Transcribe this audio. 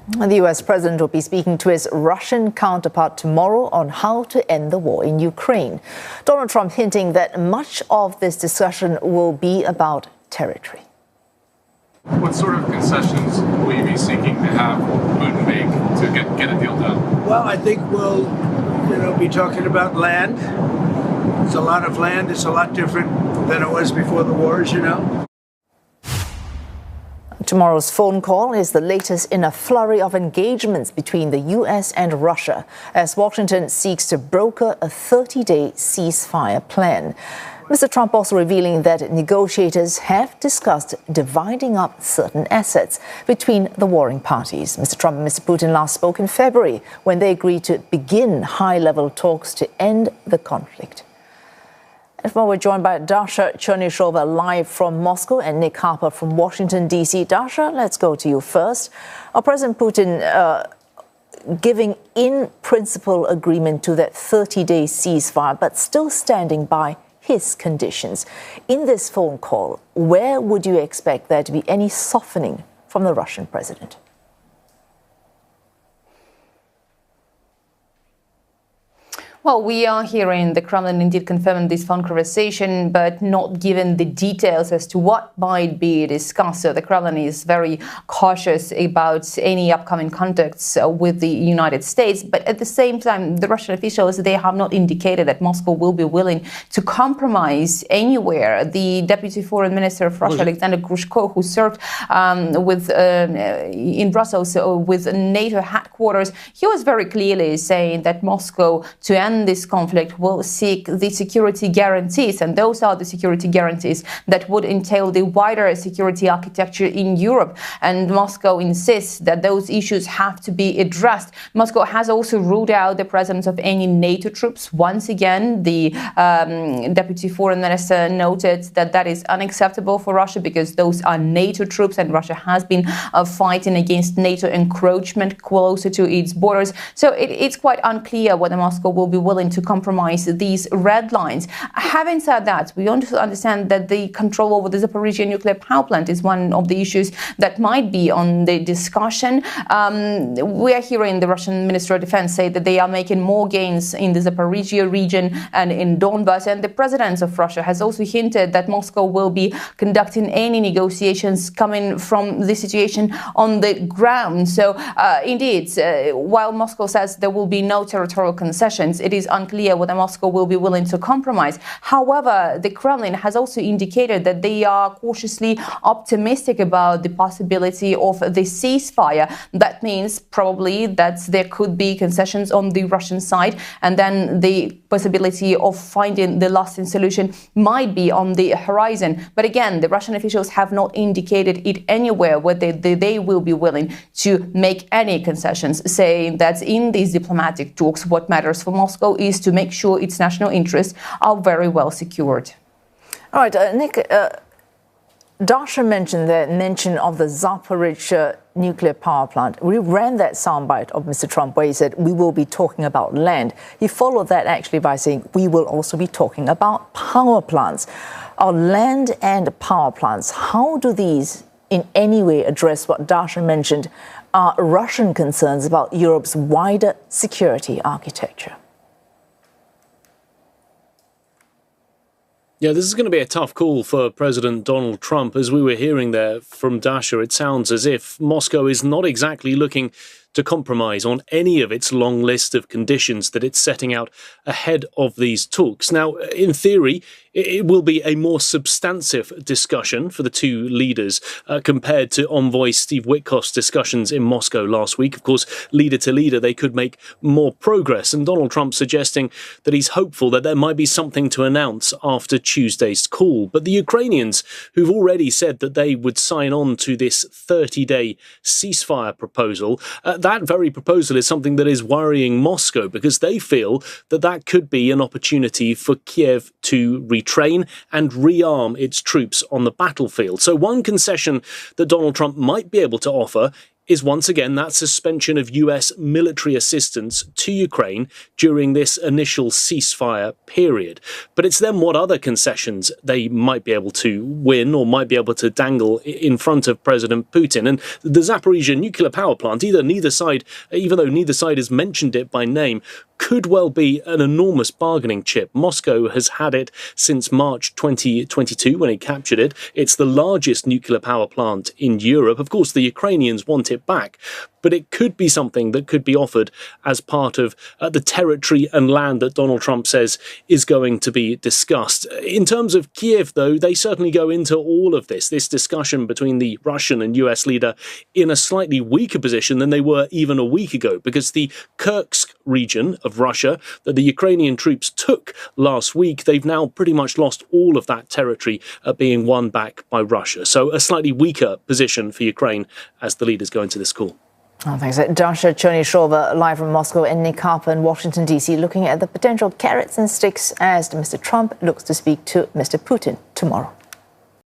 The U.S. president will be speaking to his Russian counterpart tomorrow on how to end the war in Ukraine. Donald Trump hinting that much of this discussion will be about territory. What sort of concessions will you be seeking to have Putin make to get a deal done? Well, I think we'll, be talking about land. It's a lot of land. It's a lot different than it was before the war, as you know. Tomorrow's phone call is the latest in a flurry of engagements between the U.S. and Russia as Washington seeks to broker a 30-day ceasefire plan. Mr. Trump also revealing that negotiators have discussed dividing up certain assets between the warring parties. Mr. Trump and Mr. Putin last spoke in February when they agreed to begin high-level talks to end the conflict. And now we're joined by Dasha Chernyshova live from Moscow and Nick Harper from Washington, D.C. Dasha, let's go to you first. President Putin giving in-principle agreement to that 30-day ceasefire, but still standing by his conditions. In this phone call, where would you expect there to be any softening from the Russian president? Well, we are hearing the Kremlin indeed confirming this phone conversation, but not given the details as to what might be discussed. So the Kremlin is very cautious about any upcoming contacts with the United States. But at the same time, the Russian officials, they have not indicated that Moscow will be willing to compromise anywhere. The Deputy Foreign Minister of Russia, Alexander Grushko, who served in Brussels with NATO headquarters, he was very clearly saying that Moscow, to end this conflict, will seek the security guarantees, and those are the security guarantees that would entail the wider security architecture in Europe. And Moscow insists that those issues have to be addressed. Moscow has also ruled out the presence of any NATO troops. Once again, the Deputy Foreign Minister noted that that is unacceptable for Russia because those are NATO troops, and Russia has been fighting against NATO encroachment closer to its borders. So it's quite unclear whether Moscow will be willing to compromise these red lines. Having said that, we also understand that the control over the Zaporizhzhia nuclear power plant is one of the issues that might be on the discussion. We are hearing the Russian Minister of Defense say that they are making more gains in the Zaporizhzhia region and in Donbass. And the president of Russia has also hinted that Moscow will be conducting any negotiations coming from the situation on the ground. So indeed, while Moscow says there will be no territorial concessions, it is unclear whether Moscow will be willing to compromise. However, the Kremlin has also indicated that they are cautiously optimistic about the possibility of the ceasefire. That means probably that there could be concessions on the Russian side, and then the possibility of finding the lasting solution might be on the horizon. But again, the Russian officials have not indicated it anywhere whether they will be willing to make any concessions, saying that in these diplomatic talks, what matters for Moscow is to make sure its national interests are very well secured. All right, Nick, Dasha mentioned the mention of the Zaporizhzhia nuclear power plant. We ran that soundbite of Mr. Trump where he said, we will be talking about land. He followed that actually by saying, we will also be talking about power plants. Our land and power plants, how do these in any way address what Dasha mentioned are Russian concerns about Europe's wider security architecture? Yeah, this is going to be a tough call for President Donald Trump. As we were hearing there from Dasha, it sounds as if Moscow is not exactly looking to compromise on any of its long list of conditions that it's setting out ahead of these talks. Now, in theory, it will be a more substantive discussion for the two leaders compared to envoy Steve Witkoff's discussions in Moscow last week. Of course, leader to leader, they could make more progress. And Donald Trump suggesting that he's hopeful that there might be something to announce after Tuesday's call. But the Ukrainians, who've already said that they would sign on to this 30-day ceasefire proposal, that very proposal is something that is worrying Moscow because they feel that that could be an opportunity for Kiev to retrain and rearm its troops on the battlefield. So one concession that Donald Trump might be able to offer is once again that suspension of US military assistance to Ukraine during this initial ceasefire period. But it's then what other concessions they might be able to win or might be able to dangle in front of President Putin. And the Zaporizhia nuclear power plant, neither side, even though neither side has mentioned it by name, could well be an enormous bargaining chip. Moscow has had it since March 2022 when it captured it. It's the largest nuclear power plant in Europe. Of course, the Ukrainians want it back, but it could be something that could be offered as part of the territory and land that Donald Trump says is going to be discussed. In terms of Kiev, though, they certainly go into all of this discussion between the Russian and US leader in a slightly weaker position than they were even a week ago, because the Kursk region of Russia that the Ukrainian troops took last week, they've now pretty much lost all of that territory being won back by Russia. So a slightly weaker position for Ukraine as the leaders go into this call. Oh, thanks. Dasha, Chernyshova, live from Moscow, and Nick Harper in Washington, D.C., looking at the potential carrots and sticks as Mr. Trump looks to speak to Mr. Putin tomorrow.